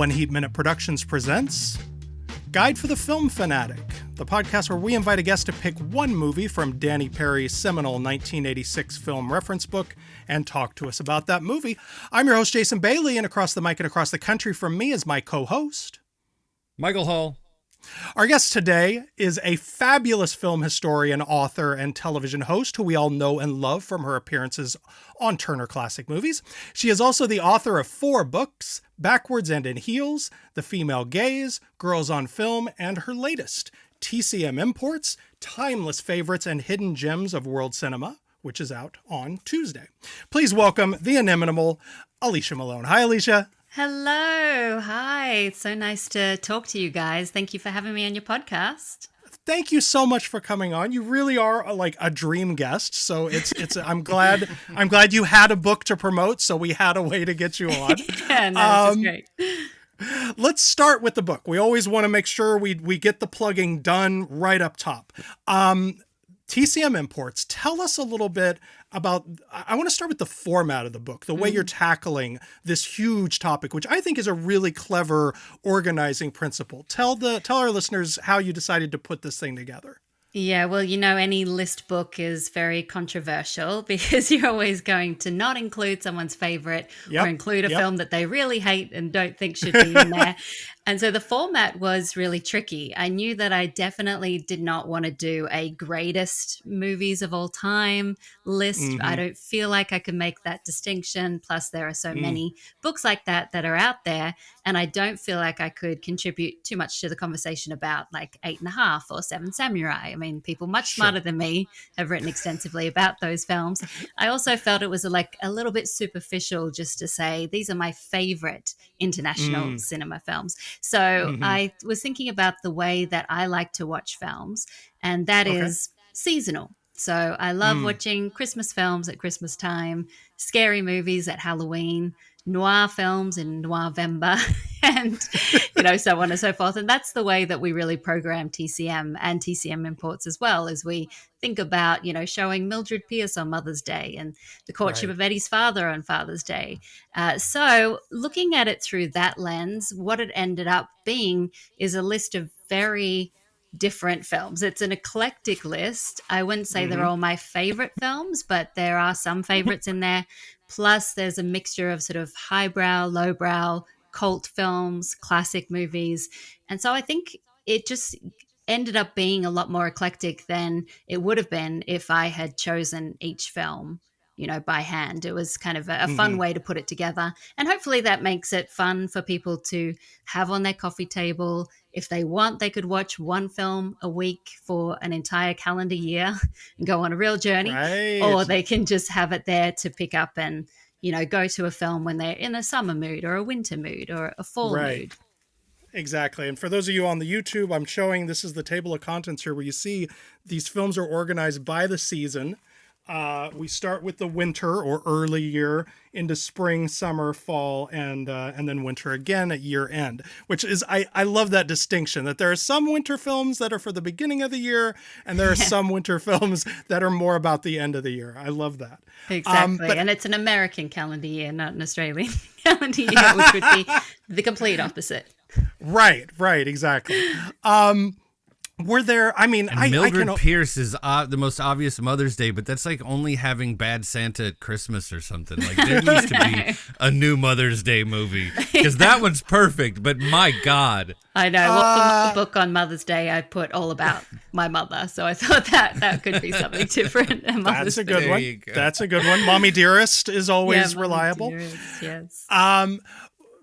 One Heat Minute Productions presents Guide for the Film Fanatic, the podcast where we invite a guest to pick one movie from Danny Perry's seminal 1986 film reference book and talk to us about that movie. I'm your host, Jason Bailey, and across the mic and across the country from me is my co-host, Michael Hall. Our guest today is a fabulous film historian, author, and television host who we all know and love from her appearances on Turner Classic Movies. She is also the author of 4 books, Backwards and in Heels, The Female Gaze, Girls on Film, and her latest, TCM Imports, Timeless Favorites and Hidden Gems of World Cinema, which is out on Tuesday. Please welcome the inimitable Alicia Malone. Hi, Alicia. Hello. Hi. It's so nice to talk to you guys. Thank you for having me on your podcast. Thank you so much for coming on. You really are like a dream guest. So I'm glad you had a book to promote, so we had a way to get you on. Yeah, no, this is great. Let's start with the book. We always want to make sure we get the plugging done right up top. TCM Imports, tell us a little bit about, I want to start with the format of the book, the way you're tackling this huge topic, which I think is a really clever organizing principle. Tell our listeners how you decided to put this thing together. Yeah, well, any list book is very controversial because you're always going to not include someone's favorite or include a film that they really hate and don't think should be in there. And so the format was really tricky. I knew that I definitely did not want to do a greatest movies of all time list. Mm-hmm. I don't feel like I can make that distinction. Plus, there are so many books like that are out there. And I don't feel like I could contribute too much to the conversation about like 8.5 or 7 Samurai. I mean, people much smarter than me have written extensively about those films. I also felt it was a little bit superficial just to say, these are my favorite international cinema films. So I was thinking about the way that I like to watch films, and that is seasonal. So I love watching Christmas films at Christmas time, scary movies at Halloween, noir films in Noirvember, and so on and so forth. And that's the way that we really program TCM and TCM Imports as well, as we think about showing Mildred Pierce on Mother's Day and The Courtship of Eddie's Father on Father's Day. So looking at it through that lens, what it ended up being is a list of very different films. It's an eclectic list. I wouldn't say they're all my favorite films, but there are some favorites in there. Plus, there's a mixture of sort of highbrow, lowbrow, cult films, classic movies. And so I think it just ended up being a lot more eclectic than it would have been if I had chosen each film, by hand. It was kind of a fun way to put it together. And hopefully that makes it fun for people to have on their coffee table. If they want, they could watch one film a week for an entire calendar year and go on a real journey. Right. Or they can just have it there to pick up and, go to a film when they're in a summer mood or a winter mood or a fall mood. Exactly. And for those of you on the YouTube, I'm showing, this is the table of contents here where you see these films are organized by the season. We start with the winter or early year into spring, summer, fall, and then winter again at year end, which is, I love that distinction that there are some winter films that are for the beginning of the year and there are some winter films that are more about the end of the year. I love that. Exactly. And it's an American calendar year, not an Australian calendar year, which would be the complete opposite. Right, exactly. Were there, Mildred Pierce is the most obvious Mother's Day, but that's like only having Bad Santa at Christmas or something. Like there needs to be a new Mother's Day movie because that one's perfect, but my God. I know. Well, for my book on Mother's Day, I put all about my mother. So I thought that could be something different. That's a good one. That's a good one. Mommy Dearest is always reliable. Dearest, yes.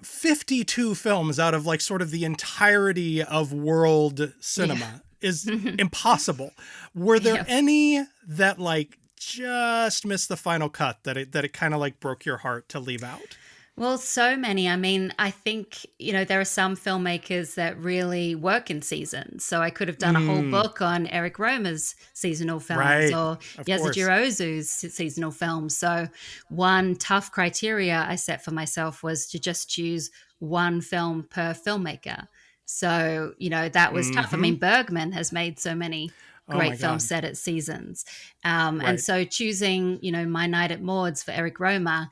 52 films out of like sort of the entirety of world cinema is impossible. Were there any that like just missed the final cut that it kind of like broke your heart to leave out? Well, so many. I mean, I think, there are some filmmakers that really work in seasons. So I could have done a whole book on Eric Romer's seasonal films or Yasujiro Ozu's seasonal films. So one tough criteria I set for myself was to just choose one film per filmmaker. So, that was tough. I mean, Bergman has made so many great films set at seasons. And so choosing, My Night at Maud's for Eric Romer,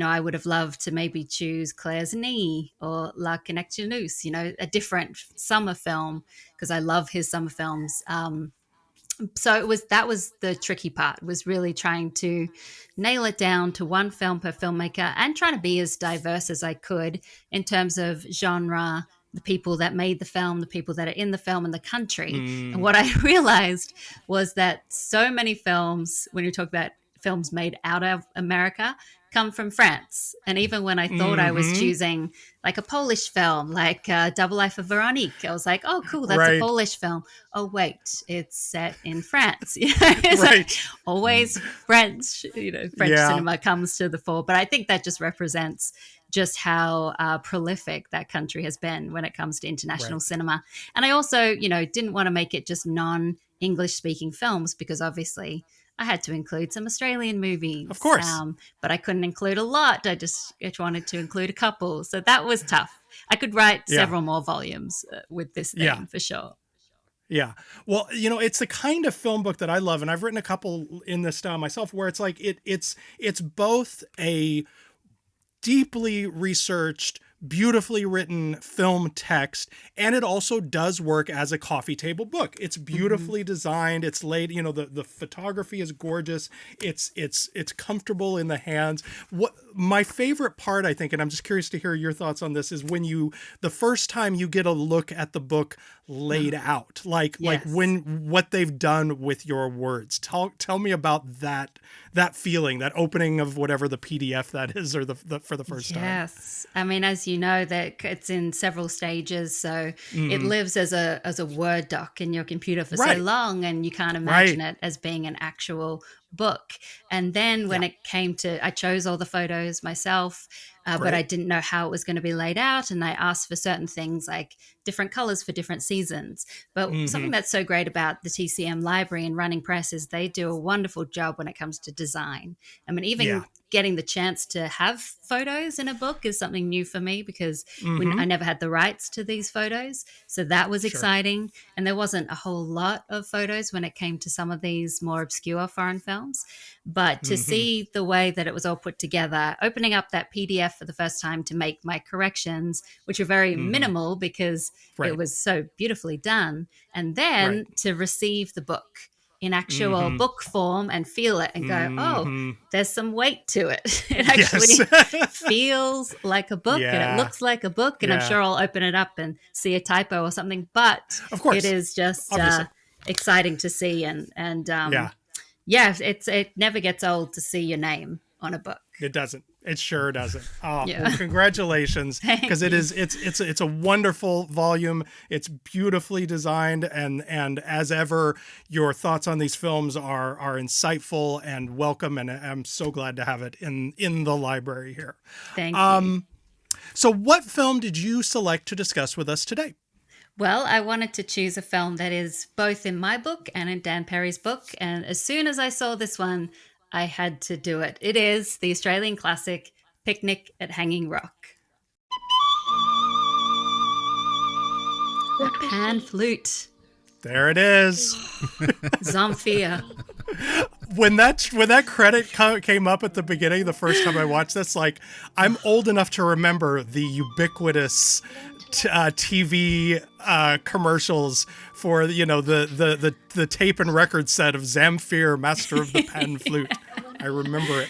I would have loved to maybe choose Claire's Knee or La Connectioneuse, a different summer film, because I love his summer films. So that was the tricky part, was really trying to nail it down to one film per filmmaker and trying to be as diverse as I could in terms of genre, the people that made the film, the people that are in the film, and the country. And what I realized was that so many films, when you talk about films made out of America, come from France. And even when I thought I was choosing like a Polish film, like Double Life of Veronique, I was like, oh, cool, that's a Polish film. Oh, wait, it's set in France. It's like always French, French cinema comes to the fore. But I think that just represents just how prolific that country has been when it comes to international cinema. And I also, didn't want to make it just non-English speaking films, because obviously I had to include some Australian movies. Of course. But I couldn't include a lot. I just wanted to include a couple. So that was tough. I could write several more volumes with this theme for sure. Yeah. Well, it's the kind of film book that I love. And I've written a couple in this style myself, where it's like, it's both a deeply researched, beautifully written film text, and it also does work as a coffee table book. It's beautifully designed. It's laid, the photography is gorgeous. It's comfortable in the hands. What my favorite part, I think, and I'm just curious to hear your thoughts on this, is when the first time you get a look at the book laid out, like what they've done with your words. Tell me about that feeling, that opening of whatever the PDF that is, or for the first time. Yes. I mean, as you know, that it's in several stages, so it lives as a Word doc in your computer for so long, and you can't imagine it as being an actual book. And then when it came to, I chose all the photos myself, but I didn't know how it was going to be laid out, and I asked for certain things like different colors for different seasons. But something that's so great about the TCM library and Running Press is they do a wonderful job when it comes to design. I mean, even getting the chance to have photos in a book is something new for me, because I never had the rights to these photos. So that was exciting. And there wasn't a whole lot of photos when it came to some of these more obscure foreign films. But to see the way that it was all put together, opening up that PDF for the first time to make my corrections, which were very minimal because it was so beautifully done. And then to receive the book in actual book form and feel it and go, oh, there's some weight to it. It actually feels like a book and it looks like a book. And I'm sure I'll open it up and see a typo or something. But of course, it is just exciting to see. And it never gets old to see your name on a book. It doesn't. It sure doesn't. Oh, well, congratulations, because it's a wonderful volume. It's beautifully designed, and as ever, your thoughts on these films are insightful and welcome, and I'm so glad to have it in the library here. Thank you. So what film did you select to discuss with us today? Well, I wanted to choose a film that is both in my book and in Dan Perry's book, and as soon as I saw this one, I had to do it. It is the Australian classic Picnic at Hanging Rock. Pan flute. There it is. Zamfir. When that credit came up at the beginning, the first time I watched this, like, I'm old enough to remember the ubiquitous TV commercials for the tape and record set of Zamfir, Master of the Pan Flute. I remember it.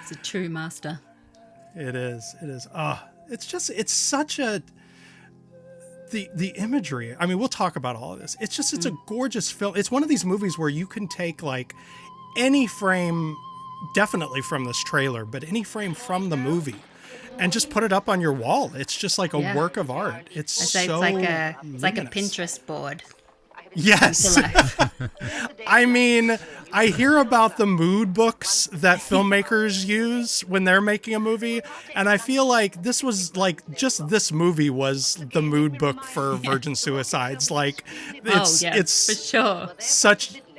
It's a true master. It is. It's such a the imagery. I mean, we'll talk about all of this. It's a gorgeous film. It's one of these movies where you can take like any frame, definitely from this trailer, but any frame from the movie, and just put it up on your wall. It's just like a work of art. It's like a Pinterest board. Yes. I mean, I hear about the mood books that filmmakers use when they're making a movie, and I feel like this was like just this movie was the mood book for Virgin Suicides. Like, it's for sure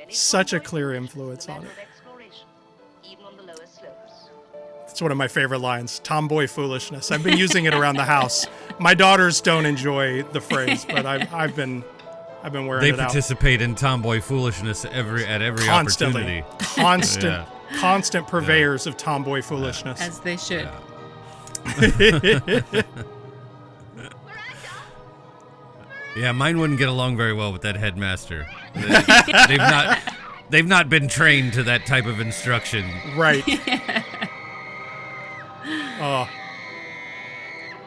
such a clear influence on it. It's one of my favorite lines, tomboy foolishness. I've been using it around the house. My daughters don't enjoy the phrase, but I've been wearing it out. They participate in tomboy foolishness at every Constantly. opportunity. Constant purveyors of tomboy foolishness. As they should. Yeah, mine wouldn't get along very well with that headmaster. They've not been trained to that type of instruction. Right. Oh.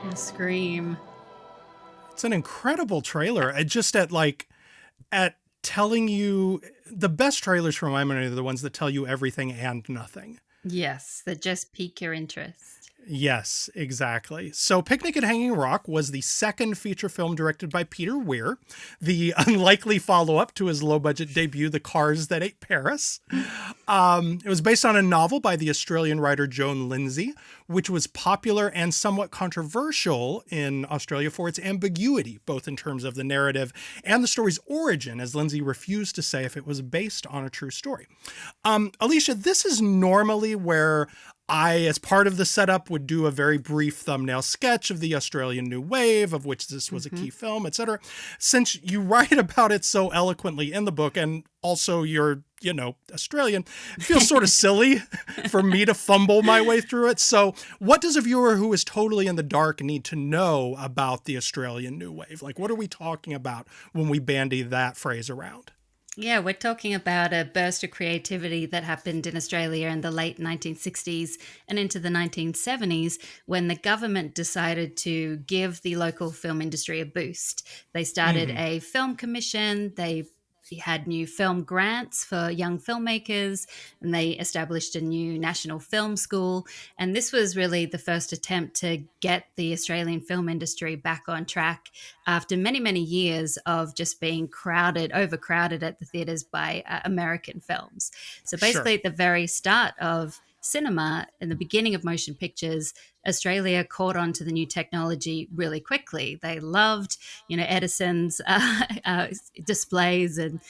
The scream. It's an incredible trailer. Just at telling you, the best trailers from my memory are the ones that tell you everything and nothing. Yes, that just pique your interest. Yes, exactly. So Picnic at Hanging Rock was the second feature film directed by Peter Weir, the unlikely follow-up to his low-budget debut, The Cars That Ate Paris. It was based on a novel by the Australian writer Joan Lindsay, which was popular and somewhat controversial in Australia for its ambiguity, both in terms of the narrative and the story's origin, as Lindsay refused to say if it was based on a true story. Alicia, this is normally where I, as part of the setup, would do a very brief thumbnail sketch of the Australian New Wave, of which this was a key film, etc. Since you write about it so eloquently in the book, and also you're, Australian, it feels sort of silly for me to fumble my way through it. So what does a viewer who is totally in the dark need to know about the Australian New Wave? Like, what are we talking about when we bandy that phrase around? Yeah, we're talking about a burst of creativity that happened in Australia in the late 1960s and into the 1970s when the government decided to give the local film industry a boost. They started a film commission, they had new film grants for young filmmakers, and they established a new national film school. And this was really the first attempt to get the Australian film industry back on track after many, many years of just being overcrowded at the theaters by American films. So basically at the very start of cinema, in the beginning of motion pictures, Australia caught on to the new technology really quickly. They loved, Edison's displays, and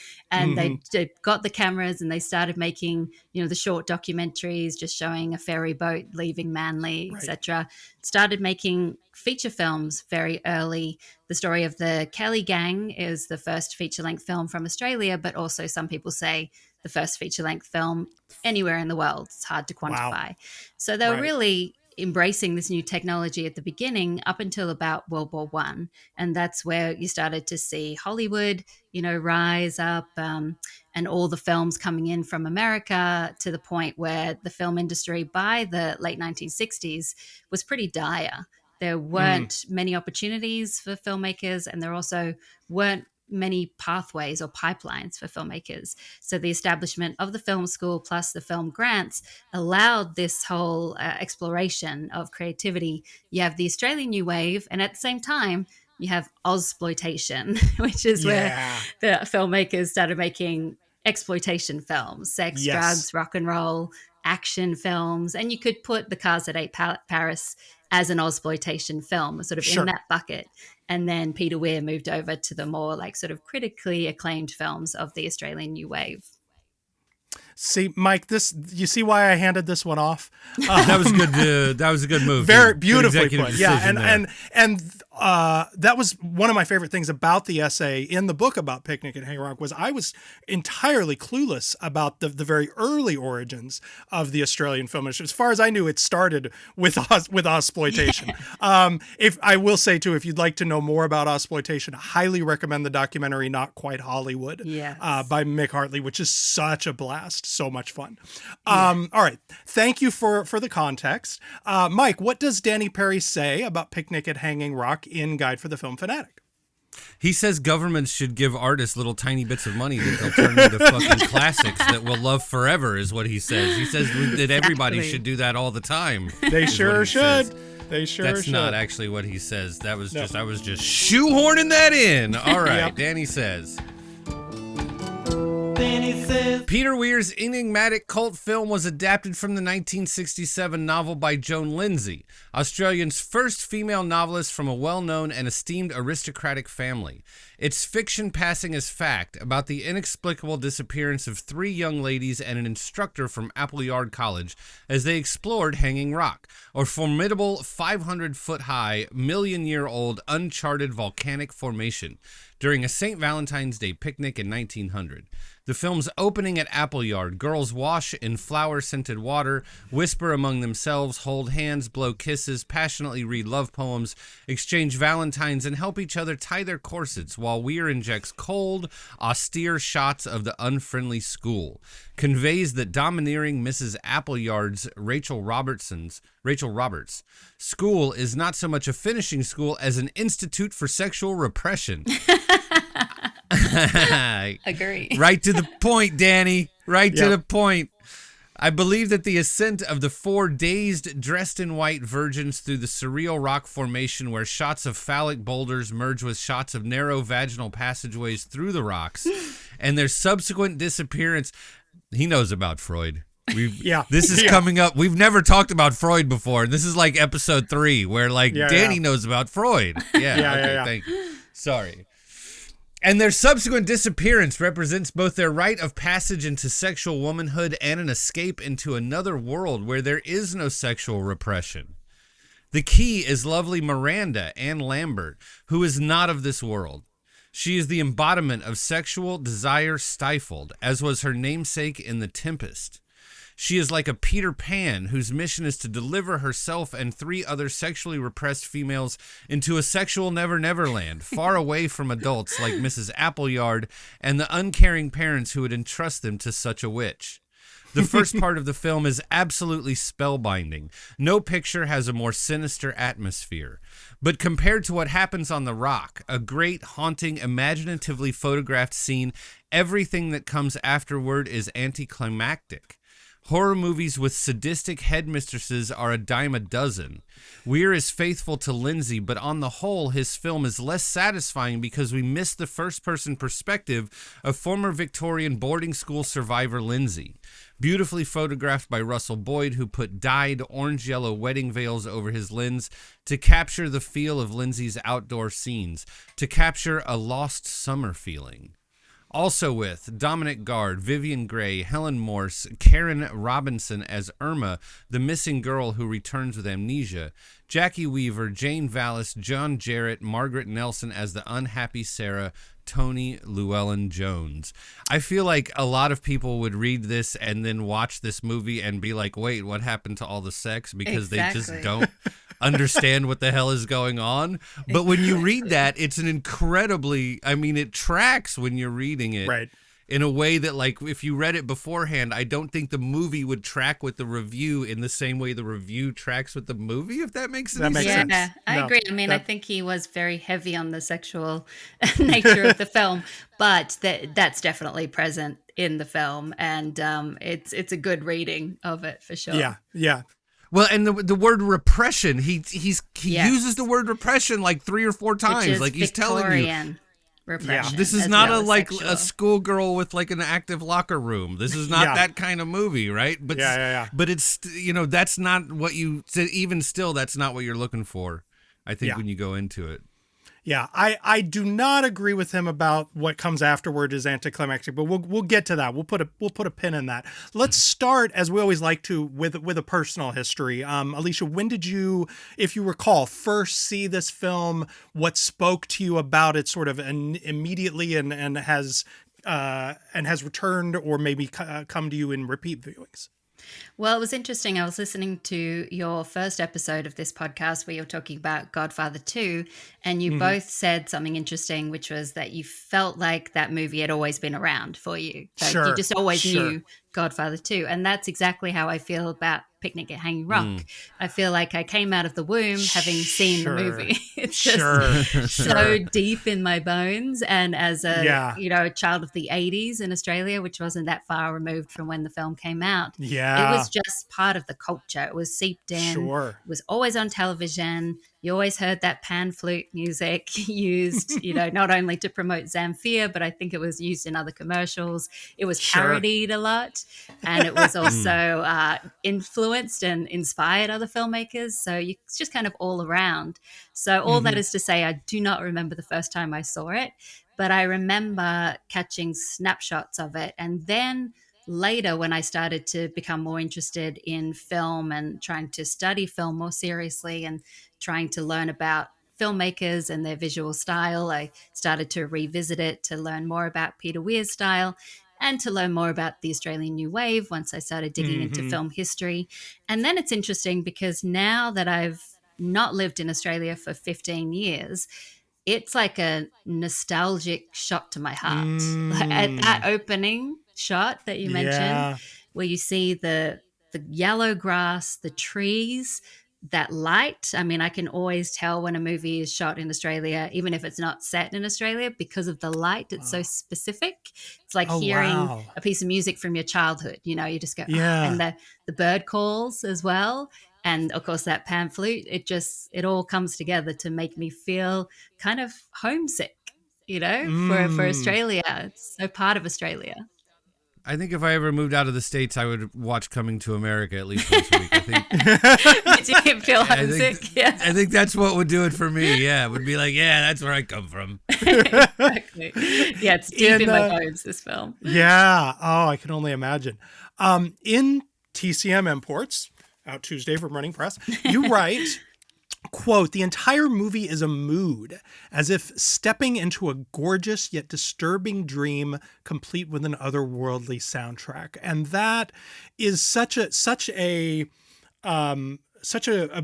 they got the cameras and they started making, the short documentaries just showing a ferry boat leaving Manly, etc. Started making feature films very early. The story of the Kelly Gang is the first feature-length film from Australia, but also some people say the first feature-length film anywhere in the world. It's hard to quantify. Wow. So they were really embracing this new technology at the beginning up until about World War I. And that's where you started to see Hollywood, rise up, and all the films coming in from America, to the point where the film industry by the late 1960s was pretty dire. There weren't many opportunities for filmmakers, and there also weren't many pathways or pipelines for filmmakers. So the establishment of the film school plus the film grants allowed this whole exploration of creativity. You have the Australian New Wave, and at the same time, you have Ozploitation, which is where the filmmakers started making exploitation films, sex, drugs, rock and roll, action films. And you could put The Cars That Ate Paris as an Ozploitation film, sort of in that bucket. And then Peter Weir moved over to the more sort of critically acclaimed films of the Australian New Wave. See, Mike, you see why I handed this one off? That was good. That was a good move. Very beautifully put. Yeah, and that was one of my favorite things about the essay in the book about Picnic at Hanging Rock was I was entirely clueless about the very early origins of the Australian film industry. As far as I knew, it started with Ozploitation. If I will say too, if you'd like to know more about Ozploitation, I highly recommend the documentary "Not Quite Hollywood" by Mick Hartley, which is such a blast. So much fun. All right. Thank you for the context. Mike, what does Danny Perry say about Picnic at Hanging Rock in Guide for the Film Fanatic? He says governments should give artists little tiny bits of money that they'll turn into fucking classics that we'll love forever, is what he says. He says that everybody should do that all the time. They sure should. They sure That's should. not actually what he says. That was just, I was just shoehorning that in. All right. Danny says. Peter Weir's enigmatic cult film was adapted from the 1967 novel by Joan Lindsay, Australia's first female novelist from a well-known and esteemed aristocratic family. It's fiction passing as fact about the inexplicable disappearance of 3 young ladies and an instructor from Appleyard College as they explored Hanging Rock, a formidable 500-foot-high, million-year-old uncharted volcanic formation, during a St. Valentine's Day picnic in 1900. The film's opening at Appleyard, girls wash in flower-scented water, whisper among themselves, hold hands, blow kisses, passionately read love poems, exchange valentines, and help each other tie their corsets, while Weir injects cold, austere shots of the unfriendly school, conveys that domineering Mrs. Appleyard's Rachel Roberts school is not so much a finishing school as an institute for sexual repression. Agree. Right to the point, Danny. Right to the point. I believe that the ascent of the 4 dazed, dressed in white virgins through the surreal rock formation where shots of phallic boulders merge with shots of narrow vaginal passageways through the rocks and their subsequent disappearance. He knows about Freud. This is coming up. We've never talked about Freud before. This is like episode 3 where Danny knows about Freud. Thank you. Sorry. And their subsequent disappearance represents both their rite of passage into sexual womanhood and an escape into another world where there is no sexual repression. The key is lovely Miranda, Ann Lambert, who is not of this world. She is the embodiment of sexual desire stifled, as was her namesake in The Tempest. She is like a Peter Pan whose mission is to deliver herself and 3 other sexually repressed females into a sexual never-never land, far away from adults like Mrs. Appleyard and the uncaring parents who would entrust them to such a witch. The first part of the film is absolutely spellbinding. No picture has a more sinister atmosphere. But compared to what happens on the rock, a great, haunting, imaginatively photographed scene, everything that comes afterward is anticlimactic. Horror movies with sadistic headmistresses are a dime a dozen. Weir is faithful to Lindsay, but on the whole, his film is less satisfying because we miss the first-person perspective of former Victorian boarding school survivor Lindsay. Beautifully photographed by Russell Boyd, who put dyed orange-yellow wedding veils over his lens to capture the feel of Lindsay's outdoor scenes, to capture a lost summer feeling. Also with Dominic Guard, Vivian Gray, Helen Morse, Karen Robinson as Irma, the missing girl who returns with amnesia, Jackie Weaver, Jane Vallis, John Jarrett, Margaret Nelson as the unhappy Sarah, Tony Llewellyn-Jones. I feel like a lot of people would read this and then watch this movie and be like, wait, what happened to all the sex? Because they just don't understand what the hell is going on. But when you read that, it's an incredibly, it tracks when you're reading it. Right. In a way that, if you read it beforehand, I don't think the movie would track with the review in the same way the review tracks with the movie, if that makes any sense. Yeah, I agree. I think he was very heavy on the sexual nature of the film, but that's definitely present in the film, and it's a good reading of it for sure. Yeah. Well, and the word repression, he uses the word repression 3 or 4 times, like he's telling you. Repression, this is not a schoolgirl with an active locker room. This is not that kind of movie, right? But but it's that's not what you even still that's not what you're looking for. I think when you go into it. Yeah, I do not agree with him about what comes afterward is anticlimactic, but we'll get to that. We'll put a pin in that. Let's start, as we always like to, with a personal history. Alicia, when did you, if you recall, first see this film? What spoke to you about it, sort of immediately, and has returned or maybe come to you in repeat viewings? Well, it was interesting. I was listening to your first episode of this podcast where you're talking about Godfather 2, and you both said something interesting, which was that you felt like that movie had always been around for you. Like you just always knew Godfather 2. And that's exactly how I feel about Picnic at Hanging Rock. I feel like I came out of the womb having seen the movie. It's just so deep in my bones. And as a a child of the 80s in Australia, which wasn't that far removed from when the film came out, it was just part of the culture. It was seeped in. It was always on television. you always heard that pan flute music used, not only to promote Zamfir, but I think it was used in other commercials. It was Sure. parodied a lot, and it was also Mm. influenced and inspired other filmmakers. So it's just kind of all around. So all that is to say, I do not remember the first time I saw it, but I remember catching snapshots of it. And then later, when I started to become more interested in film and trying to study film more seriously and trying to learn about filmmakers and their visual style, I started to revisit it to learn more about Peter Weir's style and to learn more about the Australian New Wave once I started digging into film history. And then it's interesting because now that I've not lived in Australia for 15 years, it's like a nostalgic shot to my heart. Like at that opening shot that you mentioned, Yeah. where you see the yellow grass, the trees, that light. I mean, I can always tell when a movie is shot in Australia, even if it's not set in Australia, because of the light. It's so Wow. specific. It's like Oh, hearing wow. a piece of music from your childhood. You just go, oh, and Yeah. the bird calls as well. And of course, that pan flute, it all comes together to make me feel kind of homesick, for Mm. Australia. It's so part of Australia. I think if I ever moved out of the States, I would watch Coming to America at least once a week. I think Did you feel homesick? Yeah, I think that's what would do it for me. Yeah, it would be like, yeah, that's where I come from. exactly. Yeah, it's deep in my In bones, this film. Yeah. Oh, I can only imagine. In TCM Imports, out Tuesday from Running Press, you write, quote, "The entire movie is a mood, as if stepping into a gorgeous yet disturbing dream, complete with an otherworldly soundtrack." And that is such a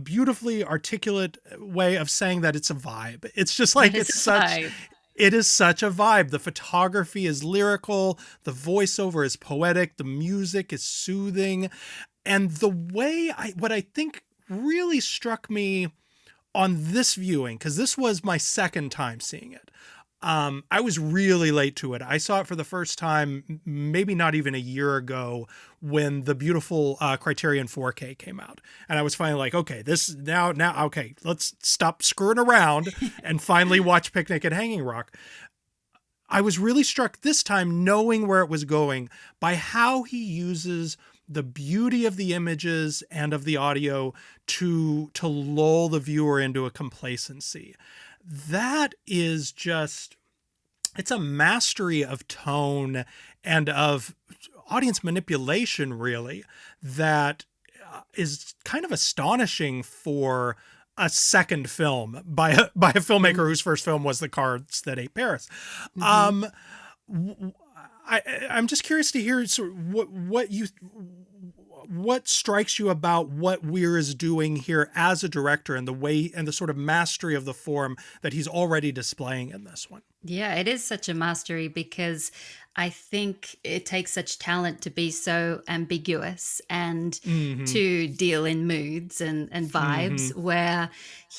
beautifully articulate way of saying that it's a vibe. It's just like It's a vibe. it is such a vibe. The photography is lyrical, the voiceover is poetic, the music is soothing, and what I think really struck me on this viewing, because this was my second time seeing it. I was really late to it. I saw it for the first time, maybe not even a year ago, when the beautiful Criterion 4K came out, and I was finally like, okay, okay, let's stop screwing around and finally watch Picnic at Hanging Rock. I was really struck this time, knowing where it was going, by how he uses the beauty of the images and of the audio to lull the viewer into a complacency. That is just, it's a mastery of tone and of audience manipulation, really, that is kind of astonishing for a second film by a filmmaker whose first film was The Cards That Ate Paris. Mm-hmm. I'm just curious to hear sort of what strikes you about what Weir is doing here as a director, and the way and the sort of mastery of the form that he's already displaying in this one. Yeah, it is such a mastery because I think it takes such talent to be so ambiguous and to deal in moods and vibes where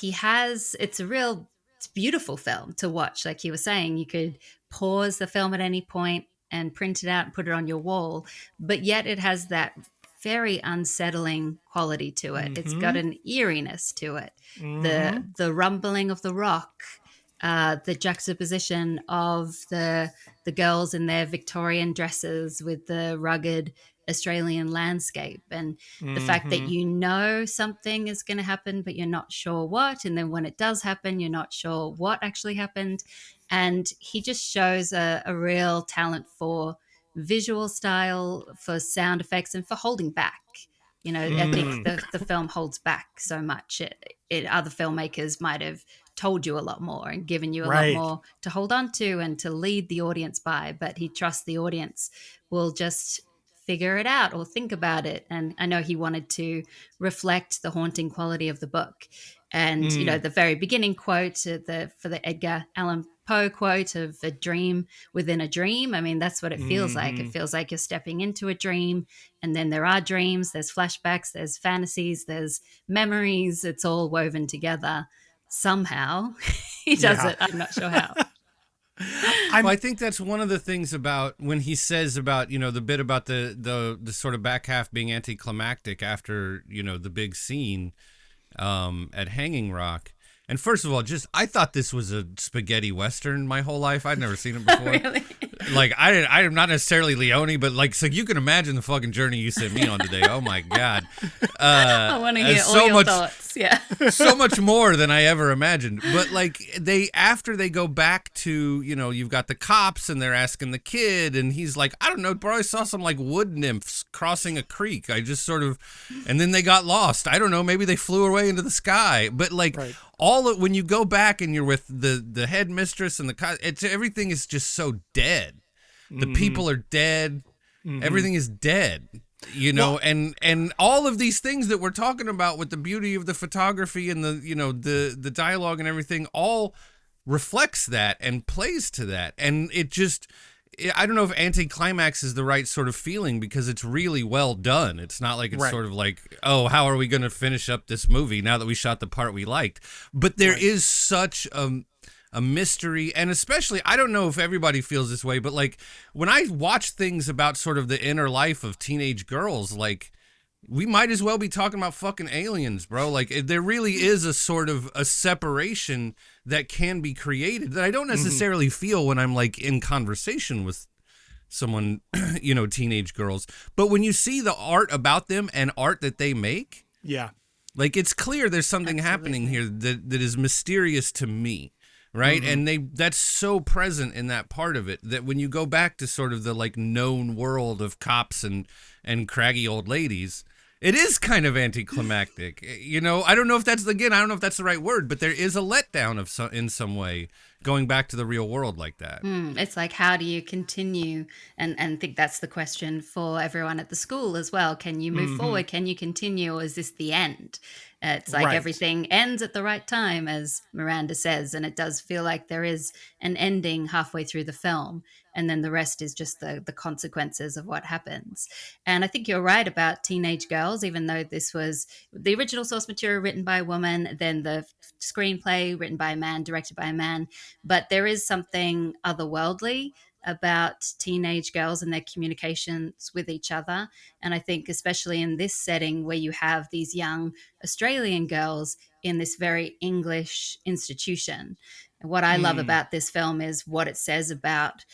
it's a beautiful film to watch. Like you were saying, you could pause the film at any point and print it out and put it on your wall, but yet it has that very unsettling quality to it. It's got an eeriness to it. The rumbling of the rock, the juxtaposition of the girls in their Victorian dresses with the rugged Australian landscape, and the fact that something is going to happen, but you're not sure what. And then when it does happen, you're not sure what actually happened. And he just shows a real talent for visual style, for sound effects, and for holding back. I think the film holds back so much. Other filmmakers might have told you a lot more and given you a lot more to hold on to and to lead the audience by, but he trusts the audience will just figure it out or think about it. And I know he wanted to reflect the haunting quality of the book. And, the very beginning quote, for the Edgar Allan Poe quote of a dream within a dream. I mean, that's what it feels like. It feels like you're stepping into a dream, and then there are dreams, there's flashbacks, there's fantasies, there's memories. It's all woven together somehow. He does it. I'm not sure how. I think that's one of the things about when he says about, the bit about the sort of back half being anticlimactic after, the big scene at Hanging Rock. And first of all, just I thought this was a spaghetti western my whole life. I'd never seen it before. Really? Like I'm not necessarily Leone, but like so you can imagine the fucking journey you sent me on today. Oh my god. I want to hear all your thoughts. Yeah. So much more than I ever imagined. But like after they go back to, you've got the cops and they're asking the kid and he's like, I don't know, bro, I saw some like wood nymphs crossing a creek. I just sort of, and then they got lost. I don't know, maybe they flew away into the sky. But like when you go back and you're with the headmistress and everything is just so dead. The people are dead. Everything is dead. And all of these things that we're talking about with the beauty of the photography and the dialogue and everything all reflects that and plays to that. And I don't know if anticlimax is the right sort of feeling because it's really well done. It's not like it's sort of like, oh, how are we going to finish up this movie now that we shot the part we liked? But there is such a mystery, and especially, I don't know if everybody feels this way, but like when I watch things about sort of the inner life of teenage girls, like we might as well be talking about fucking aliens, bro. Like there really is a sort of a separation that can be created that I don't necessarily feel when I'm like in conversation with someone, teenage girls. But when you see the art about them and art that they make, like it's clear there's something happening here that is mysterious to me. Right. And that's so present in that part of it that when you go back to sort of the like known world of cops and craggy old ladies, it is kind of anticlimactic. I don't know if that's the right word, but there is a letdown in some way going back to the real world like that. It's like, how do you continue? And think that's the question for everyone at the school as well. Can you move forward? Can you continue? Or is this the end? It's like everything ends at the right time, as Miranda says, and it does feel like there is an ending halfway through the film, and then the rest is just the consequences of what happens. And I think you're right about teenage girls, even though this was the original source material written by a woman, then the screenplay written by a man, directed by a man, but there is something otherworldly about teenage girls and their communications with each other. And I think especially in this setting where you have these young Australian girls in this very English institution. And what I love about this film is what it says about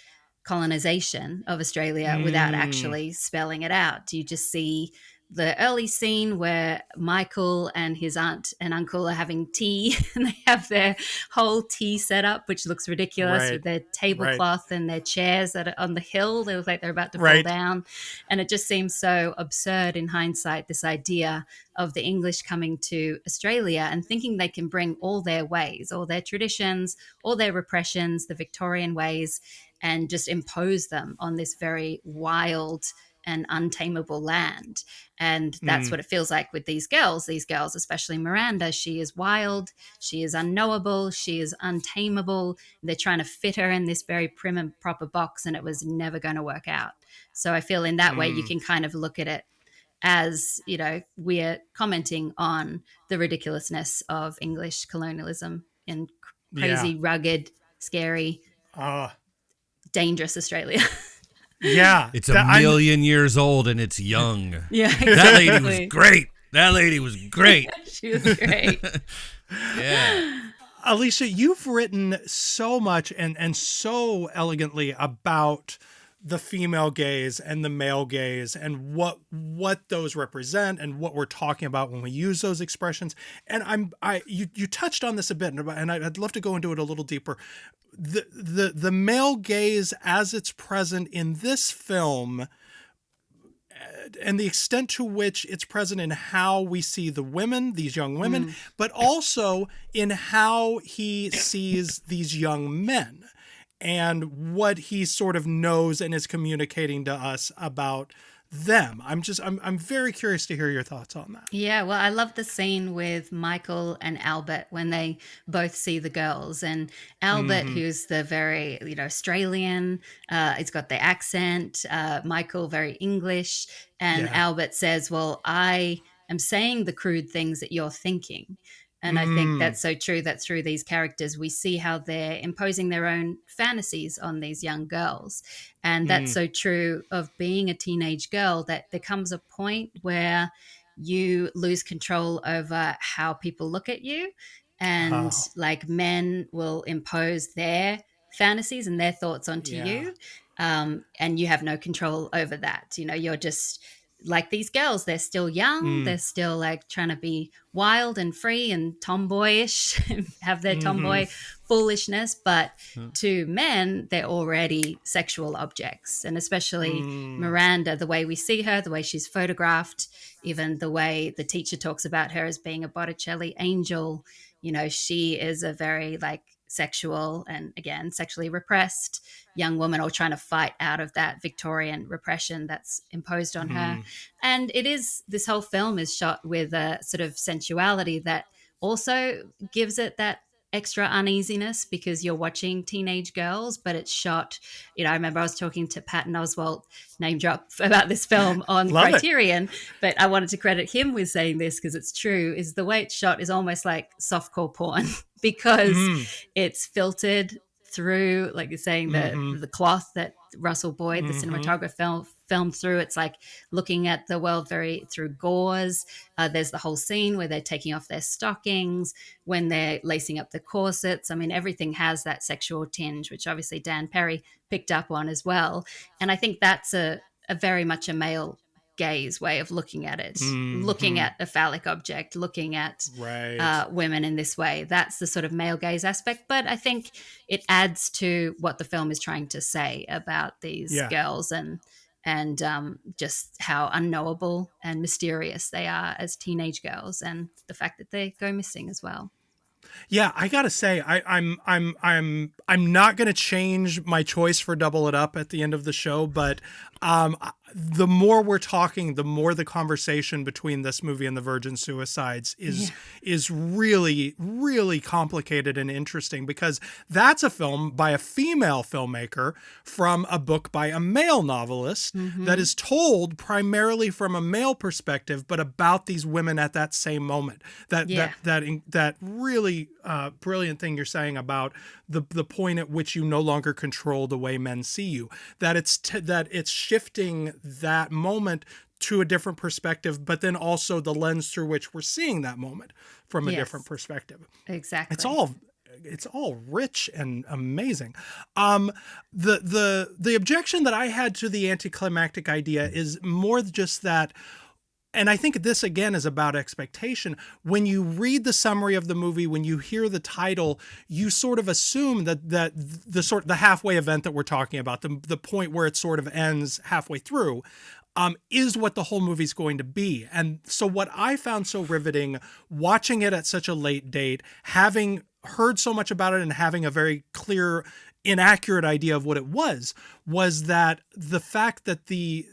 colonization of Australia without actually spelling it out. You just see the early scene where Michael and his aunt and uncle are having tea and they have their whole tea set up, which looks ridiculous with their tablecloth and their chairs that are on the hill. They look like they're about to fall down. And it just seems so absurd in hindsight, this idea of the English coming to Australia and thinking they can bring all their ways, all their traditions, all their repressions, the Victorian ways, and just impose them on this very wild and untamable land. And that's what it feels like with these girls, especially Miranda. She is wild, she is unknowable, she is untamable. They're trying to fit her in this very prim and proper box, and it was never going to work out. So I feel in that way you can kind of look at it as, we're commenting on the ridiculousness of English colonialism in crazy, rugged, scary, dangerous Australia. Yeah. It's a million years old and it's young. Yeah, exactly. That lady was great. That lady was great. She was great. Yeah. Alicia, you've written so much and so elegantly about the female gaze and the male gaze and what those represent and what we're talking about when we use those expressions. And you touched on this a bit, and I'd love to go into it a little deeper. The male gaze as it's present in this film, and the extent to which it's present in how we see the women, these young women, but also in how he sees these young men and what he sort of knows and is communicating to us about them. I'm very curious to hear your thoughts on that. Yeah, well, I love the scene with Michael and Albert when they both see the girls, and Albert, who's the very, Australian, he's got the accent, Michael very English, and Albert says, well, I am saying the crude things that you're thinking. And I think that's so true that through these characters, we see how they're imposing their own fantasies on these young girls. And that's so true of being a teenage girl, that there comes a point where you lose control over how people look at you. and Oh, like men will impose their fantasies and their thoughts onto yeah. you, and you have no control over that. You're just like these girls, they're still young, Mm. they're still like trying to be wild and free and tomboyish, have their Mm-hmm. tomboy foolishness, but to men they're already sexual objects. And especially Mm. Miranda, the way we see her, the way she's photographed, even the way the teacher talks about her as being a Botticelli angel, she is a very like sexual and again sexually repressed young woman, or trying to fight out of that Victorian repression that's imposed on her. Mm. And this whole film is shot with a sort of sensuality that also gives it that extra uneasiness, because you're watching teenage girls, but it's shot, I remember I was talking to Patton Oswalt, name drop, about this film on Love it. Criterion, but I wanted to credit him with saying this because it's true, is the way it's shot is almost like softcore porn because Mm. it's filtered through, like you're saying, Mm-hmm. the cloth that Russell Boyd, the Mm-hmm. cinematographer, filmed through. It's like looking at the world very through gauze. There's the whole scene where they're taking off their stockings, when they're lacing up the corsets. I mean, everything has that sexual tinge, which obviously Dan Perry picked up on as well. And I think that's a very much a male gaze way of looking at it, looking Mm-hmm. at a phallic object, looking at Right. women in this way. That's the sort of male gaze aspect. But I think it adds to what the film is trying to say about these Yeah. girls and just how unknowable and mysterious they are as teenage girls, and the fact that they go missing as well. Yeah, I gotta say, I'm not gonna change my choice for Double It Up at the end of the show, but the more we're talking, the more the conversation between this movie and the Virgin Suicides Yeah. is really, really complicated and interesting, because that's a film by a female filmmaker from a book by a male novelist that is told primarily from a male perspective, but about these women at that same moment. That really brilliant thing you're saying about the point at which you no longer control the way men see you. That it's shifting that moment to a different perspective, but then also the lens through which we're seeing that moment from a different Yes, perspective. exactly. It's all rich and amazing. The objection that I had to the anticlimactic idea is more just that, and I think this again is about expectation. When you read the summary of the movie, when you hear the title, you sort of assume that the halfway event that we're talking about, the point where it sort of ends halfway through, is what the whole movie's going to be. And so what I found so riveting watching it at such a late date, having heard so much about it and having a very clear, inaccurate idea of what it was that the fact that the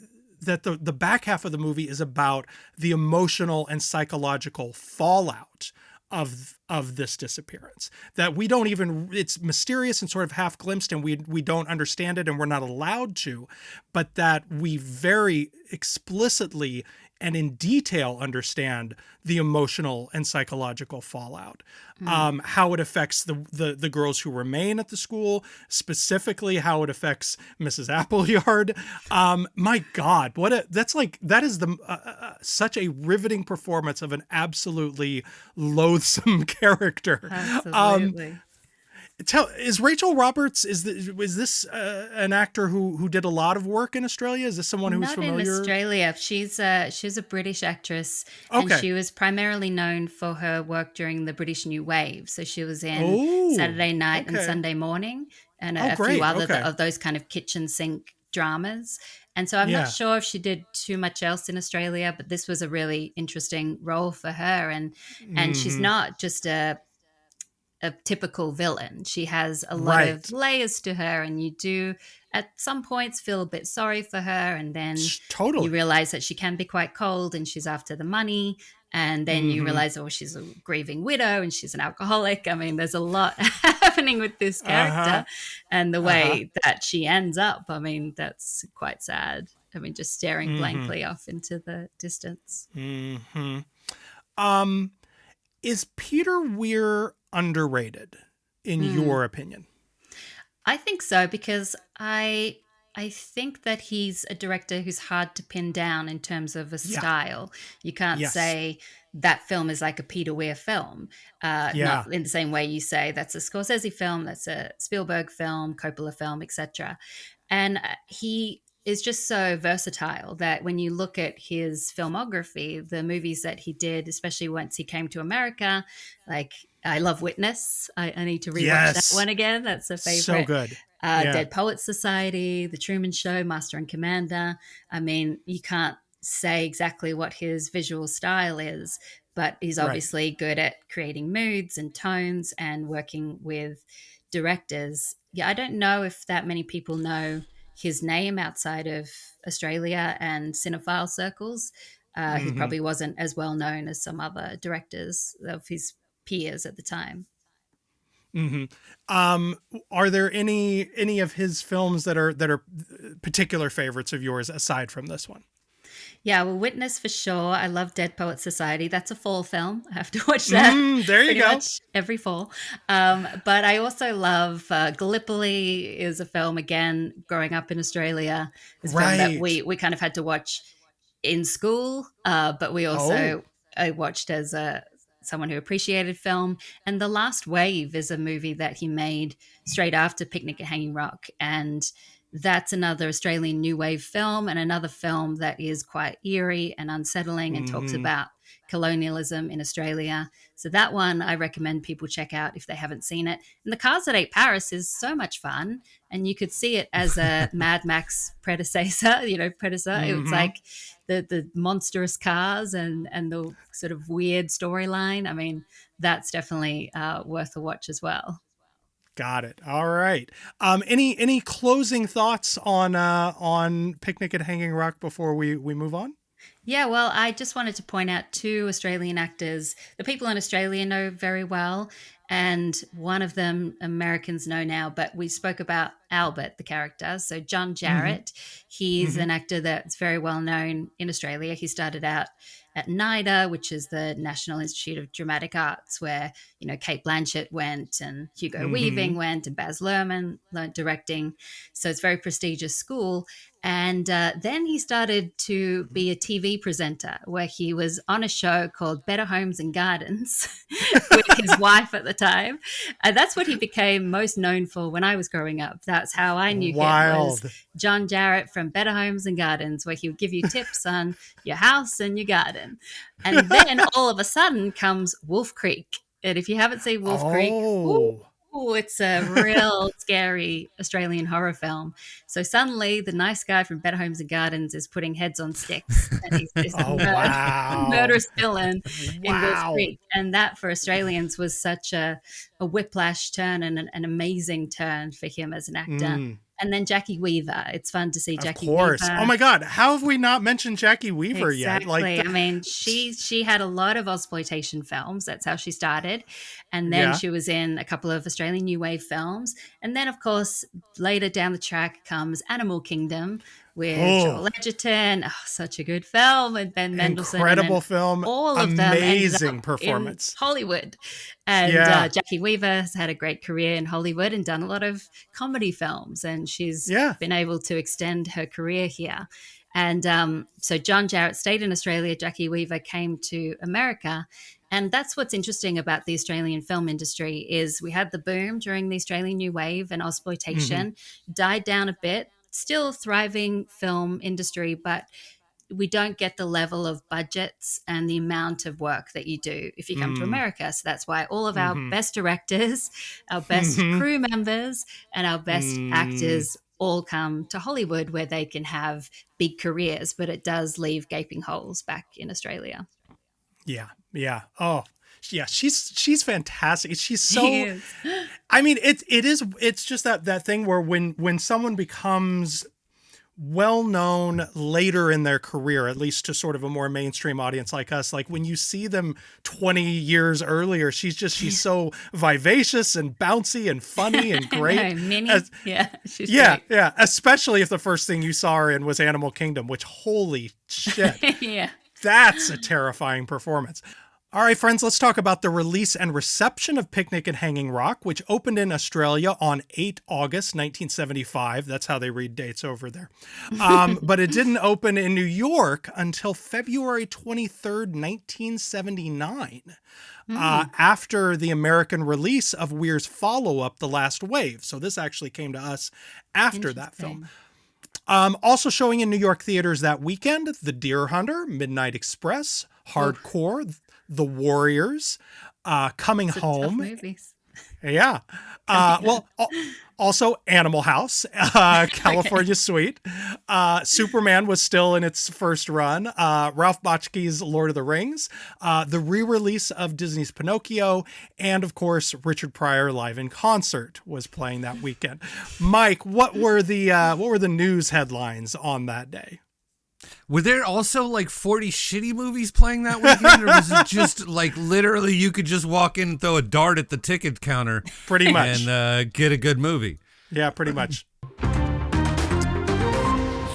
back half of the movie is about the emotional and psychological fallout of this disappearance, that we don't even, it's mysterious and sort of half glimpsed, and we don't understand it, and we're not allowed to, but that we very explicitly and in detail understand the emotional and psychological fallout, how it affects the girls who remain at the school, specifically how it affects Mrs. Appleyard. My God, that is such a riveting performance of an absolutely loathsome character. Absolutely. Is Rachel Roberts, is this an actor who did a lot of work in Australia? Is this someone who's Not familiar? in Australia. She's a British actress, and Okay. she was primarily known for her work during the British New Wave. So she was in Oh, Saturday Night and okay. Sunday Morning, and Oh, a few great. other Okay. of those kind of kitchen sink dramas. And so I'm not Yeah. sure if she did too much else in Australia, but this was a really interesting role for her, and she's Hmm. not just a typical villain. She has a lot of Right. layers to her, and you do at some points feel a bit sorry for her, and then you Totally. realize that she can be quite cold and she's after the money, and then you Hmm. realize, oh, she's a grieving widow and she's an alcoholic. I mean, there's a lot happening with this Uh-huh. character, and the Uh-huh. way that she ends up, I mean, that's quite sad. I mean, just staring Hmm. blankly off into the distance. Hmm. Um, is Peter Weir underrated in Mm. your opinion? I think so, because I think that he's a director who's hard to pin down in terms of a Yeah. style. You can't Yes. say that film is like a Peter Weir film. Yeah. Not in the same way you say that's a Scorsese film, that's a Spielberg film, Coppola film, etc. And he is just so versatile that when you look at his filmography, the movies that he did, especially once he came to America, like I love Witness. I need to rewatch that Yes. one again. That's a So favorite. good. Yeah. Dead Poets Society, The Truman Show, Master and Commander. I mean, you can't say exactly what his visual style is, but he's Right. obviously good at creating moods and tones and working with directors. Yeah, I don't know if that many people know his name outside of Australia and cinephile circles. He Mm-hmm. probably wasn't as well known as some other directors of his peers at the time. Mm-hmm. Are there any of his films that are particular favorites of yours aside from this one? Yeah, well, Witness for sure. I love Dead Poets Society. That's a fall film. I have to watch that There you pretty go. much every fall. But I also love Gallipoli is a film, again, growing up in Australia, is a film that Right. we kind of had to watch in school, but we Oh. also I watched as someone who appreciated film. And The Last Wave is a movie that he made straight after Picnic at Hanging Rock. And that's another Australian new wave film, and another film that is quite eerie and unsettling and talks Mm-hmm. about colonialism in Australia. So that one I recommend people check out if they haven't seen it. And The Cars That Ate Paris is so much fun, and you could see it as a Mad Max predecessor. It was Mm-hmm. like the monstrous cars and the sort of weird storyline. I mean, that's definitely worth a watch as well. Got it. All right. Any closing thoughts on Picnic at Hanging Rock before we move on? Yeah, well, I just wanted to point out two Australian actors the people in Australia know very well, and one of them Americans know now, but we spoke about Albert, the character. So, John Mm-hmm. Jarrett, he's Mm-hmm. an actor that's very well known in Australia. He started out at NIDA, which is the National Institute of Dramatic Arts, where, Kate Blanchett went and Hugo Mm-hmm. Weaving went and Baz Luhrmann learned directing. So, it's a very prestigious school. And then he started to be a TV presenter where he was on a show called Better Homes and Gardens with his wife at the time. And that's what he became most known for when I was growing up. That's how I knew him was Wild. John Jarrett from Better Homes and Gardens, where he would give you tips on your house and your garden. And then all of a sudden comes Wolf Creek. And if you haven't seen Wolf Creek, Oh. it's a real scary Australian horror film. So suddenly, the nice guy from Better Homes and Gardens is putting heads on sticks, and he's this Oh, wow. murderous villain in Wolf Wow. Creek. And that, for Australians, was such a whiplash turn and an amazing turn for him as an actor. Mm, And then Jackie Weaver. It's fun to see of Jackie course. Oh Weaver. my God. How have we not mentioned Jackie Weaver yet? Exactly. I mean, she had a lot of exploitation films. That's how she started, and then yeah. she was in a couple of Australian new wave films, and then of course later down the track comes Animal Kingdom with Oh, Joel Edgerton. Oh, such a good film, and Ben Mendelsohn, and then incredible film. all of them ended Amazing up in performance. Hollywood. And Yeah. Jackie Weaver has had a great career in Hollywood and done a lot of comedy films, and she's Yeah. been able to extend her career here. And so John Jarrett stayed in Australia. Jackie Weaver came to America. And that's what's interesting about the Australian film industry is we had the boom during the Australian New Wave and Mm-hmm. exploitation, died down a bit, still thriving film industry, but we don't get the level of budgets and the amount of work that you do if you come to Mm, America. So that's why all of our mm-hmm. best directors, our best Mm-hmm. crew members, and our best Mm, actors all come to Hollywood where they can have big careers, but it does leave gaping holes back in Australia. yeah. Yeah. Oh, yeah. She's fantastic. She's He so, is. I mean, it's just that thing where when someone becomes well known later in their career, at least to sort of a more mainstream audience like us, like when you see them 20 years earlier, she's so vivacious and bouncy and funny and I great. know, Minnie. As- Yeah, she's yeah, great. yeah. Especially if the first thing you saw her in was Animal Kingdom, which holy shit, Yeah. that's a terrifying performance. All right, friends, let's talk about the release and reception of Picnic at Hanging Rock, which opened in Australia on 8 August 1975. That's how they read dates over there. But it didn't open in New York until February 23rd, 1979, after the American release of Weir's follow-up, The Last Wave. So this actually came to us after that film. Also showing in New York theaters that weekend, The Deer Hunter, Midnight Express, Hardcore, The Warriors, Coming Home. Tough movies. Yeah. Also Animal House, California Suite. Superman was still in its first run. Ralph Bakshi's Lord of the Rings, the re-release of Disney's Pinocchio, and of course, Richard Pryor live in concert was playing that weekend. Mike, what were the news headlines on that day? Were there also like 40 shitty movies playing that weekend, or was it just like literally you could just walk in and throw a dart at the ticket counter pretty much and get a good movie? Yeah, pretty much.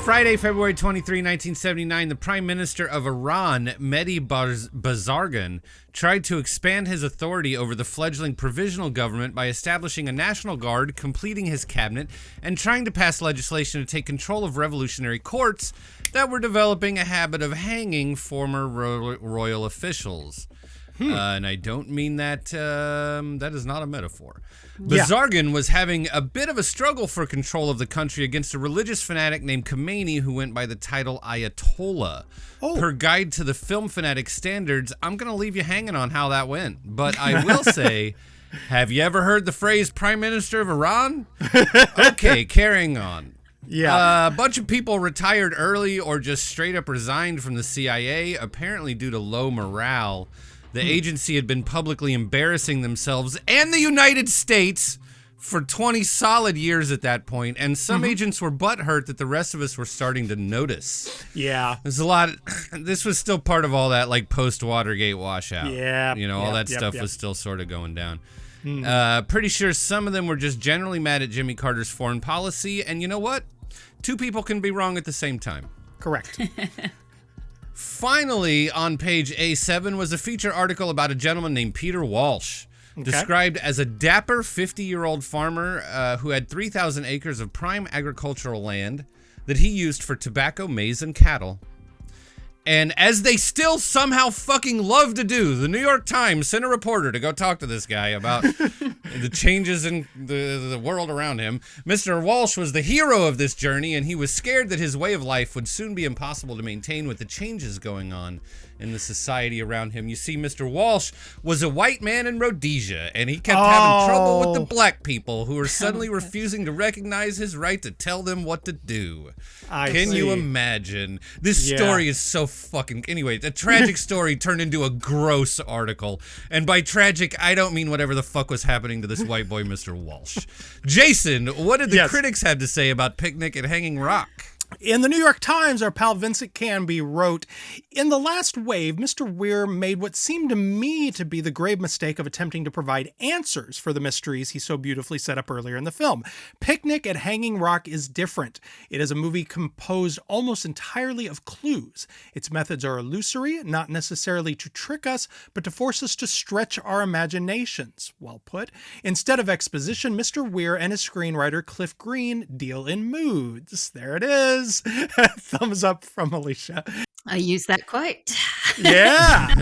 Friday, February 23, 1979, the Prime Minister of Iran, Mehdi Bazargan, tried to expand his authority over the fledgling provisional government by establishing a National Guard, completing his cabinet, and trying to pass legislation to take control of revolutionary courts that were developing a habit of hanging former royal officials. And I don't mean that that is not a metaphor. Bazargan was having a bit of a struggle for control of the country against a religious fanatic named Khomeini who went by the title Ayatollah. Per Guide to the Film Fanatic Standards, I'm going to leave you hanging on how that went. But I will say, have you ever heard the phrase Prime Minister of Iran? Okay, carrying on. Yeah. A bunch of people retired early or just straight up resigned from the CIA, apparently due to low morale. The agency had been publicly embarrassing themselves and the United States for 20 solid years at that point, and some agents were butthurt that the rest of us were starting to notice. Yeah. There's a lot. This was still part of all that, like, post-Watergate washout. Yeah. You know, all that stuff was still sort of going down. Pretty sure some of them were just generally mad at Jimmy Carter's foreign policy, and you know what? Two people can be wrong at the same time. Correct. Finally, on page A7 was a feature article about a gentleman named Peter Walsh, described as a dapper 50-year-old farmer who had 3,000 acres of prime agricultural land that he used for tobacco, maize, and cattle. And as they still somehow fucking love to do, the New York Times sent a reporter to go talk to this guy about the changes in the world around him. Mr. Walsh was the hero of this journey, and he was scared that his way of life would soon be impossible to maintain with the changes going on in the society around him. You see, Mr. Walsh was a white man in Rhodesia, and he kept having trouble with the black people who were suddenly refusing to recognize his right to tell them what to do. Can you imagine? This story is so fucking... Anyway, a tragic story turned into a gross article. And by tragic, I don't mean whatever the fuck was happening to this white boy, Mr. Walsh. Jason, what did the critics have to say about Picnic at Hanging Rock? In the New York Times, our pal Vincent Canby wrote, "In The Last Wave, Mr. Weir made what seemed to me to be the grave mistake of attempting to provide answers for the mysteries he so beautifully set up earlier in the film. Picnic at Hanging Rock is different. It is a movie composed almost entirely of clues. Its methods are illusory, not necessarily to trick us, but to force us to stretch our imaginations." Well put. Instead of exposition, Mr. Weir and his screenwriter Cliff Green deal in moods. There it is. Thumbs up from Alicia. I use that quote. Yeah.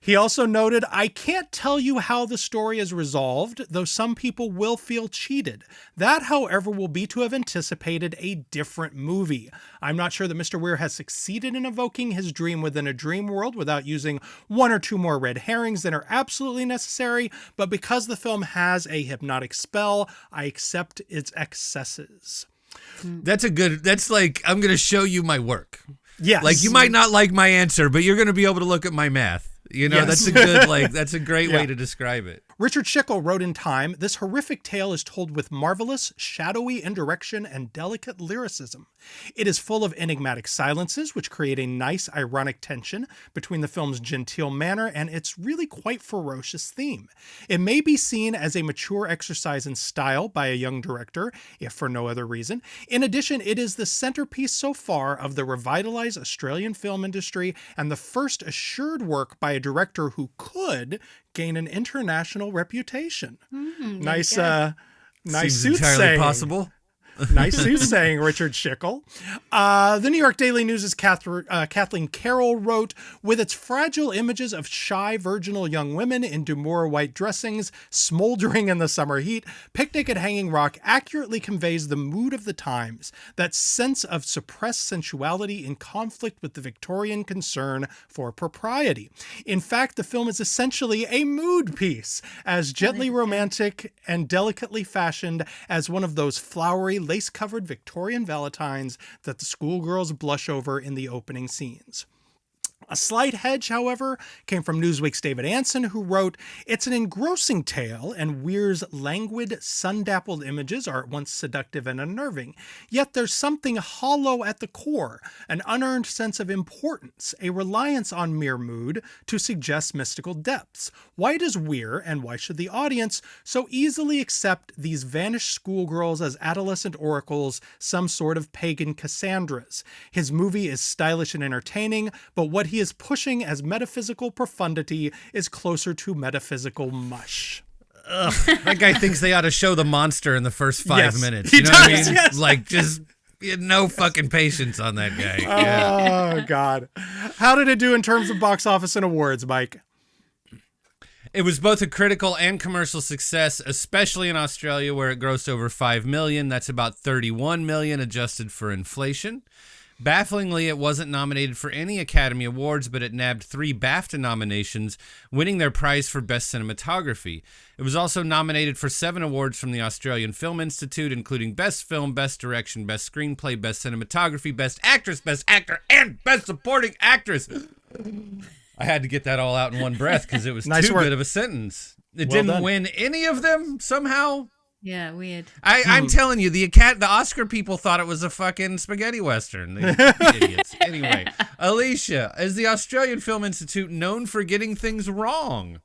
He also noted, "I can't tell you how the story is resolved, though some people will feel cheated. That, however, will be to have anticipated a different movie. I'm not sure that Mr. Weir has succeeded in evoking his dream within a dream world without using one or two more red herrings than are absolutely necessary, but because the film has a hypnotic spell, I accept its excesses." That's like, I'm going to show you my work. Yes. Like, you might not like my answer, but you're going to be able to look at my math. You know, that's a good, that's a great way to describe it. Richard Schickel wrote in Time, "This horrific tale is told with marvelous, shadowy indirection and delicate lyricism. It is full of enigmatic silences, which create a nice ironic tension between the film's genteel manner and its really quite ferocious theme. It may be seen as a mature exercise in style by a young director, if for no other reason. In addition, it is the centerpiece so far of the revitalized Australian film industry and the first assured work by a director who could gain an international reputation. Nice, nice Seems entirely soothsaying. possible. Nice soothsaying, Richard Schickel. The New York Daily News' Kathleen Carroll wrote, with its fragile images of shy, virginal young women in demure white dressings smoldering in the summer heat, Picnic at Hanging Rock accurately conveys the mood of the times, that sense of suppressed sensuality in conflict with the Victorian concern for propriety. In fact, the film is essentially a mood piece, as gently romantic and delicately fashioned as one of those flowery, lace-covered Victorian valentines that the schoolgirls blush over in the opening scenes. A slight hedge, however, came from Newsweek's David Anson, who wrote, "It's an engrossing tale, and Weir's languid, sun-dappled images are at once seductive and unnerving. Yet there's something hollow at the core, an unearned sense of importance, a reliance on mere mood to suggest mystical depths. Why does Weir, and why should the audience, so easily accept these vanished schoolgirls as adolescent oracles, some sort of pagan Cassandras? His movie is stylish and entertaining, but what he is pushing as metaphysical profundity is closer to metaphysical mush." Ugh, that guy thinks they ought to show the monster in the first 5 minutes. He You know what I does, mean? yes. Like, just no fucking patience on that guy. Oh, God. How did it do in terms of box office and awards, Mike? It was both a critical and commercial success, especially in Australia, where it grossed over $5 million. That's about $31 million adjusted for inflation. Bafflingly, it wasn't nominated for any Academy Awards, but it nabbed 3 BAFTA nominations, winning their prize for Best Cinematography. It was also nominated for 7 awards from the Australian Film Institute, including Best Film, Best Direction, Best Screenplay, Best Cinematography, Best Actress, Best Actor, and Best Supporting Actress. I had to get that all out in one breath because it was too good of a sentence. It didn't win any of them somehow. Yeah, weird. I'm telling you, the Oscar people thought it was a fucking spaghetti western. They idiots. Anyway, Alicia, is the Australian Film Institute known for getting things wrong?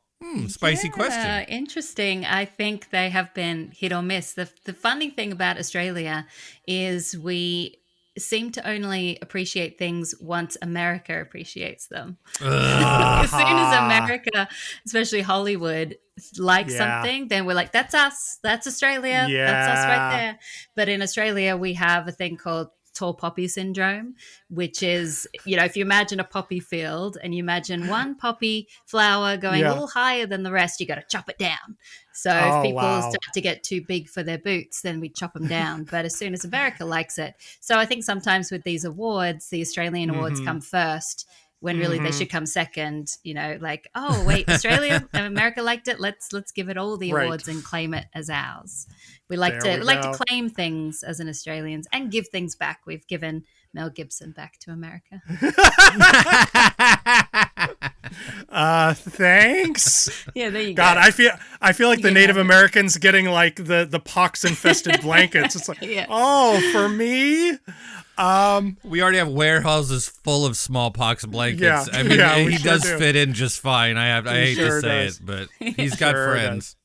Spicy question. Interesting. I think they have been hit or miss. The funny thing about Australia is we seem to only appreciate things once America appreciates them. As soon as America, especially Hollywood, likes something, then we're like, that's us. That's Australia. That's us right there. But in Australia, we have a thing called tall poppy syndrome, which is, if you imagine a poppy field and you imagine one poppy flower going a little higher than the rest, you got to chop it down. So if people start to get too big for their boots, then we chop them down. But as soon as America likes it. So I think sometimes with these awards, the Australian awards come first when really they should come second, like, oh, wait, Australia and America liked it. Let's give it all the awards and claim it as ours. We like to claim things as an Australians and give things back. We've given Mel Gibson back to America. Thanks. Yeah, there you go. God, I feel like the Native Americans getting like the pox infested blankets. It's like, oh, for me. We already have warehouses full of smallpox blankets. I mean, he does fit in just fine. I hate to say it, but he's got friends.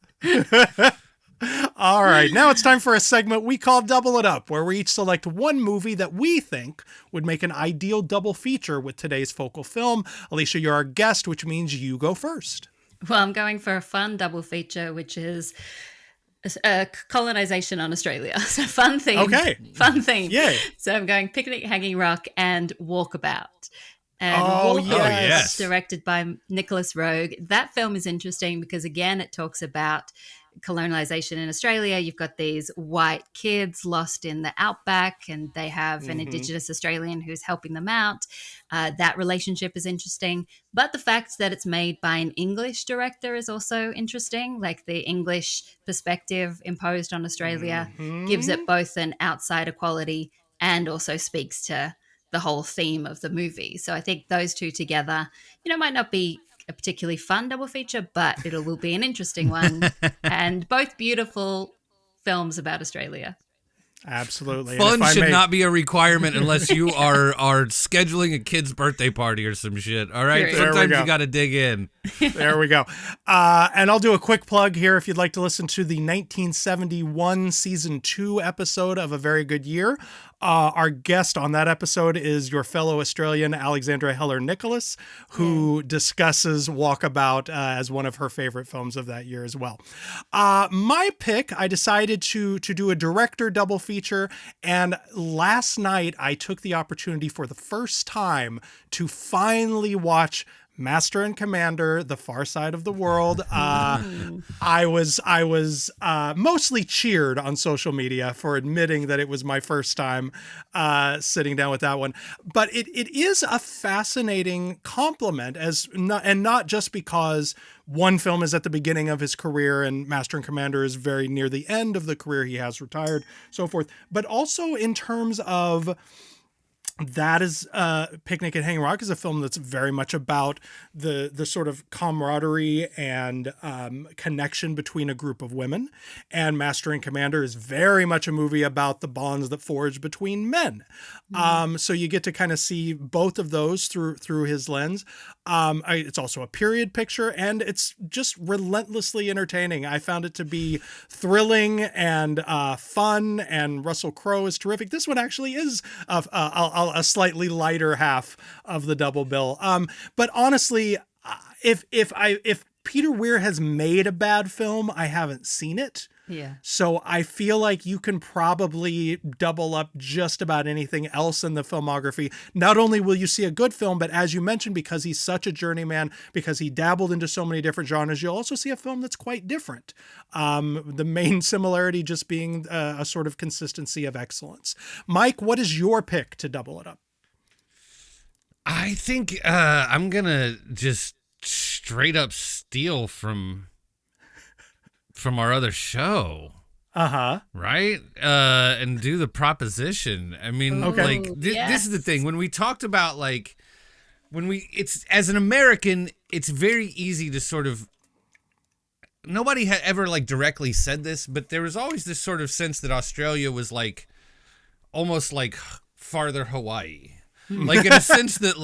All right, now it's time for a segment we call Double It Up, where we each select one movie that we think would make an ideal double feature with today's focal film. Alicia, you're our guest, which means you go first. Well, I'm going for a fun double feature, which is colonization on Australia. So fun theme. Okay. Fun theme. Yay. So I'm going Picnic Hanging Rock and Walkabout. And Walkabout, directed by Nicholas Roeg. That film is interesting because, again, it talks about colonization in Australia. You've got these white kids lost in the outback, and they have an Indigenous Australian who's helping them out. That relationship is interesting. But the fact that it's made by an English director is also interesting. Like, the English perspective imposed on Australia gives it both an outsider quality and also speaks to the whole theme of the movie. So I think those two together, might not be a particularly fun double feature, but it will be an interesting one. And both beautiful films about Australia. Absolutely. Fun should not be a requirement unless you are scheduling a kid's birthday party or some shit. All right. Sometimes you got to dig in. There we go. And I'll do a quick plug here if you'd like to listen to the 1971 season 2 episode of A Very Good Year. Our guest on that episode is your fellow Australian, Alexandra Heller-Nicholas, who discusses Walkabout as one of her favorite films of that year as well. My pick, I decided to do a director double feature, and last night I took the opportunity for the first time to finally watch Master and Commander: The Far Side of the World. I was mostly cheered on social media for admitting that it was my first time sitting down with that one. But it is a fascinating compliment, and not just because one film is at the beginning of his career and Master and Commander is very near the end of the career. He has retired, so forth, but also in terms of that is Picnic at Hanging Rock is a film that's very much about the sort of camaraderie and connection between a group of women. And Master and Commander is very much a movie about the bonds that forge between men. So you get to kind of see both of those through his lens. It's also a period picture, and it's just relentlessly entertaining. I found it to be thrilling and fun, and Russell Crowe is terrific. This one actually is a slightly lighter half of the double bill. But honestly, if Peter Weir has made a bad film, I haven't seen it. Yeah. So I feel like you can probably double up just about anything else in the filmography. Not only will you see a good film, but as you mentioned, because he's such a journeyman, because he dabbled into so many different genres, you'll also see a film that's quite different. The main similarity just being a sort of consistency of excellence. Mike, what is your pick to double it up? I think I'm going to just straight up steal from our other show. Right? And do the proposition. I mean, this is the thing. When we talked about it's as an American, it's very easy to sort of, nobody had ever directly said this, but there was always this sort of sense that Australia was almost like farther Hawaii. In a sense that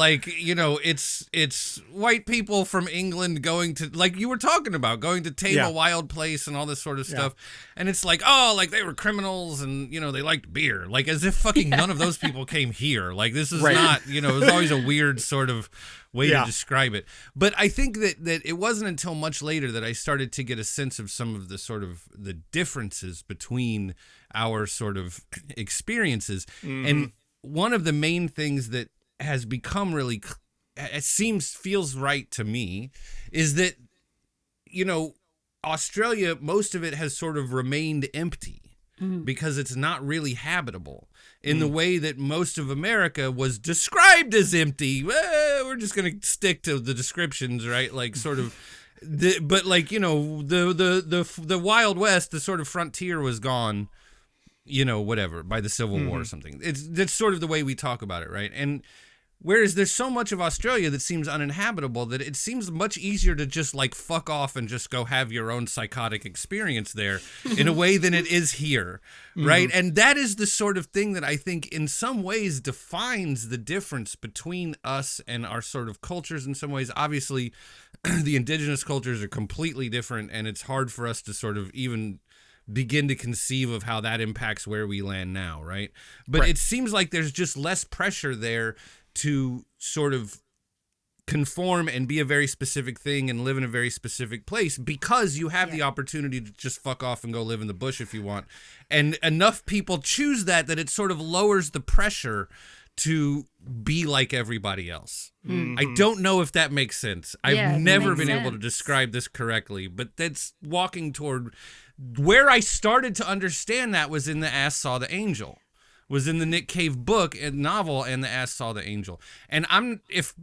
it's white people from England going to, you were talking about, going to tame a wild place and all this sort of stuff. And it's they were criminals and, they liked beer. As if fucking none of those people came here. This is not, it was always a weird sort of way to describe it. But I think that it wasn't until much later that I started to get a sense of some of the sort of the differences between our sort of experiences. Mm-hmm. And one of the main things that has become really, feels right to me, is that, Australia, most of it has sort of remained empty because it's not really habitable in the way that most of America was described as empty. Well, we're just going to stick to the descriptions, right? The Wild West, the sort of frontier was gone, whatever, by the Civil War or something. That's sort of the way we talk about it, right? And whereas there's so much of Australia that seems uninhabitable that it seems much easier to just fuck off and just go have your own psychotic experience there in a way than it is here, right? And that is the sort of thing that I think in some ways defines the difference between us and our sort of cultures in some ways. Obviously, the indigenous cultures are completely different, and it's hard for us to sort of even begin to conceive of how that impacts where we land now, right? But it seems like there's just less pressure there to sort of conform and be a very specific thing and live in a very specific place, because you have the opportunity to just fuck off and go live in the bush if you want. And enough people choose that it sort of lowers the pressure to be like everybody else. I don't know if that makes sense. I've never been able to describe this correctly, but that's walking toward where I started to understand that was in The Ass Saw the Angel, was in the Nick Cave book and novel and The Ass Saw the Angel. And if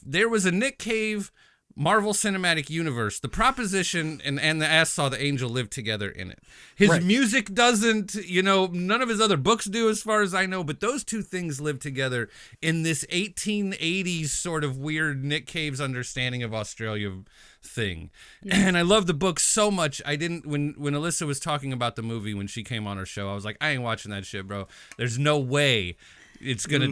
there was a Nick Cave Marvel Cinematic Universe, the proposition and the ass saw the angel live together in it. His music doesn't, none of his other books do as far as I know, but those two things live together in this 1880s sort of weird Nick Cave's understanding of Australia thing. Yeah. And I love the book so much. I didn't, when Alyssa was talking about the movie when she came on her show, I was like, I ain't watching that shit, bro. There's no way. It's gonna,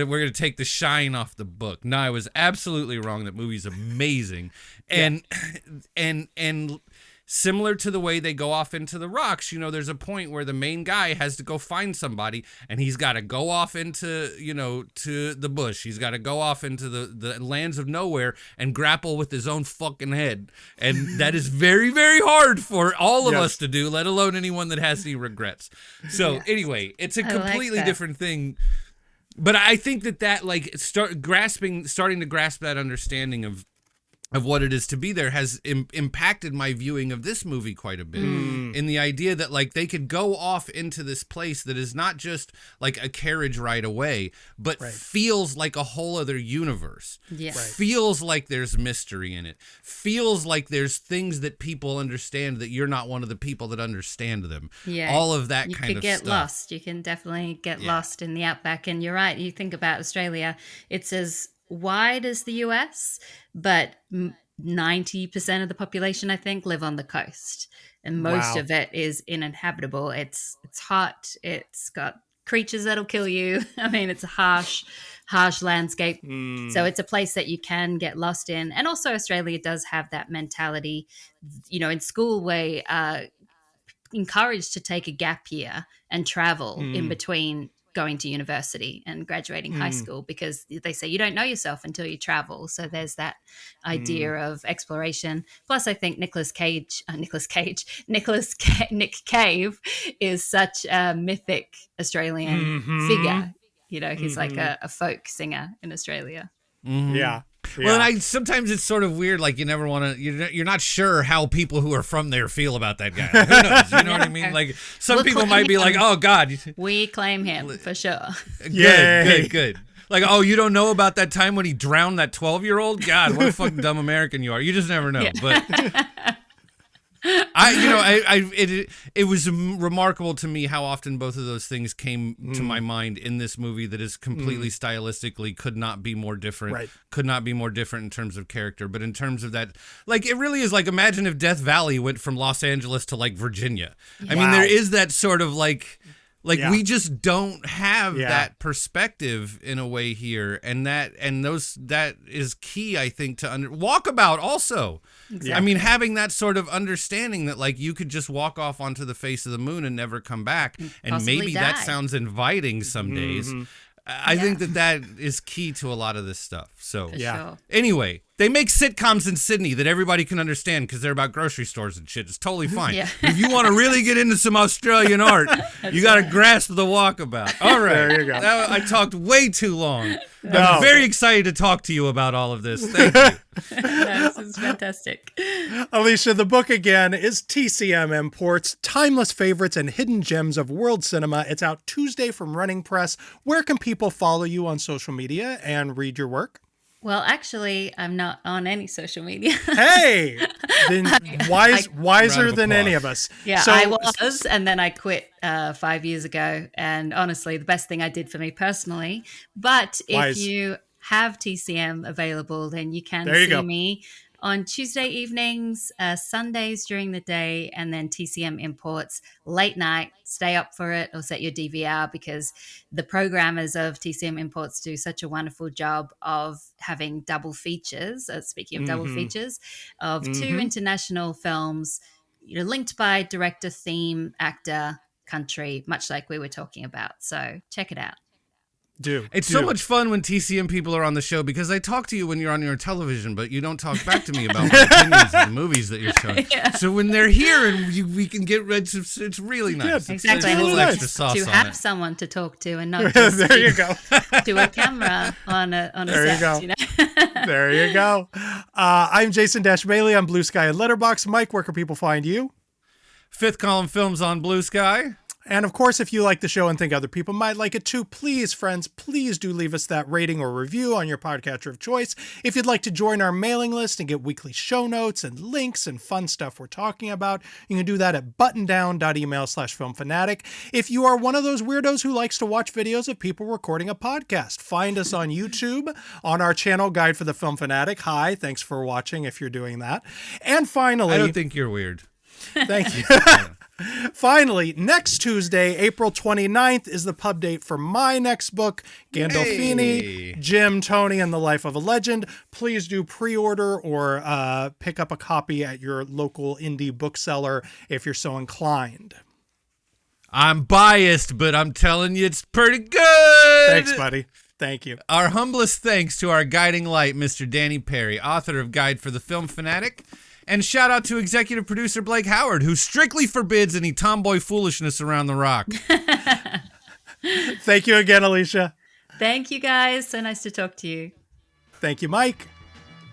we're gonna take the shine off the book. No, I was absolutely wrong. That movie's amazing, and similar to the way they go off into the rocks. There's a point where the main guy has to go find somebody, and he's got to go off into, to the bush. He's got to go off into the lands of nowhere and grapple with his own fucking head, and that is very, very hard for all of us to do, let alone anyone that has any regrets. So anyway, it's a completely different thing. But I think that like starting to grasp that understanding of what it is to be there has impacted my viewing of this movie quite a bit, in the idea that like they could go off into this place that is not just like a carriage ride away, but feels like a whole other universe. Feels like there's mystery in it. Feels like there's things that people understand that you're not one of the people that understand them. All of that kind of stuff. You could get lost. You can definitely get lost in the outback. And you're right. You think about Australia, it's as wide as the US, but 90% of the population, I think, live on the coast, and most of it is uninhabitable. It's hot. It's got creatures that'll kill you. I mean, it's a harsh landscape. So it's a place that you can get lost in. And also Australia does have that mentality, in school where encouraged to take a gap year and travel in between going to university and graduating high school, because they say you don't know yourself until you travel. So there's that idea of exploration. Plus, I think Nick Cave is such a mythic Australian figure. He's like a folk singer in Australia. Yeah. Well, and sometimes it's sort of weird. Like you never want to. You're not sure how people who are from there feel about that guy. Like, who knows? You know what I mean? Like some people might be like, "Oh God, we claim him for sure." Good. Like, oh, you don't know about that time when he drowned that 12-year-old? God, what a fucking dumb American you are. You just never know. Yeah. But it was remarkable to me how often both of those things came to my mind in this movie that is completely stylistically could not be more different, could not be more different in terms of character, but in terms of that, like, it really is like, imagine if Death Valley went from Los Angeles to like Virginia. I mean, there is that sort of like we just don't have that perspective in a way here, and that is key, I think, to Walkabout also. Exactly. I mean, having that sort of understanding that like you could just walk off onto the face of the moon and never come back, and possibly maybe die. That sounds inviting some days. I think that is key to a lot of this stuff. So sure. Anyway, they make sitcoms in Sydney that everybody can understand because they're about grocery stores and shit. It's totally fine. If you want to really get into some Australian art, you got to grasp the Walkabout. All right. There you go. I talked way too long. I'm very excited to talk to you about all of this. Thank you. This is fantastic. Alicia, the book again is TCM Imports, Timeless Favorites and Hidden Gems of World Cinema. It's out Tuesday from Running Press. Where can people follow you on social media and read your work? Well, actually, I'm not on any social media. Hey, then wiser than any of us. Yeah, so, I was, and then I quit 5 years ago. And honestly, the best thing I did for me personally. But if you have TCM available, then you can see me on Tuesday evenings, Sundays during the day, and then TCM Imports late night. Stay up for it or set your DVR, because the programmers of TCM Imports do such a wonderful job of having double features. Speaking of double features, of two international films, linked by director, theme, actor, country, much like we were talking about. So check it out. It's so much fun when TCM people are on the show, because I talk to you when you're on your television, but you don't talk back to me about my opinions of the movies that you're showing. So when they're here and we can get red, it's really nice. Exactly. It's a little extra sauce to on have it. someone to talk to and not just there you go. to a camera on a set. There you go. I'm Jason Bailey on Blue Sky and Letterboxd. Mike, where can people find you? Fifth Column Films on Blue Sky. And of course, if you like the show and think other people might like it too, please, friends, please do leave us that rating or review on your podcatcher of choice. If you'd like to join our mailing list and get weekly show notes and links and fun stuff we're talking about, you can do that at buttondown.email/filmfanatic. If you are one of those weirdos who likes to watch videos of people recording a podcast, find us on YouTube on our channel Guide for the Film Fanatic. Hi, thanks for watching if you're doing that. And finally... I don't think you're weird. Thank you. Finally, next Tuesday, April 29th, is the pub date for my next book, Gandolfini, Jim, Tony, and the Life of a Legend. Please do pre-order or pick up a copy at your local indie bookseller if you're so inclined. I'm biased, but I'm telling you it's pretty good. Thanks, buddy. Thank you. Our humblest thanks to our guiding light, Mr. Danny Perry, author of Guide for the Film Fanatic. And shout out to executive producer Blake Howard, who strictly forbids any tomboy foolishness around the rock. Thank you again, Alicia. Thank you, guys. So nice to talk to you. Thank you, Mike.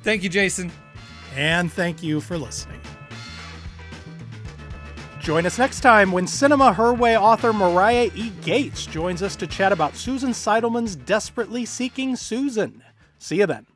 Thank you, Jason. And thank you for listening. Join us next time when Cinema Her Way author Mariah E. Gates joins us to chat about Susan Seidelman's Desperately Seeking Susan. See you then.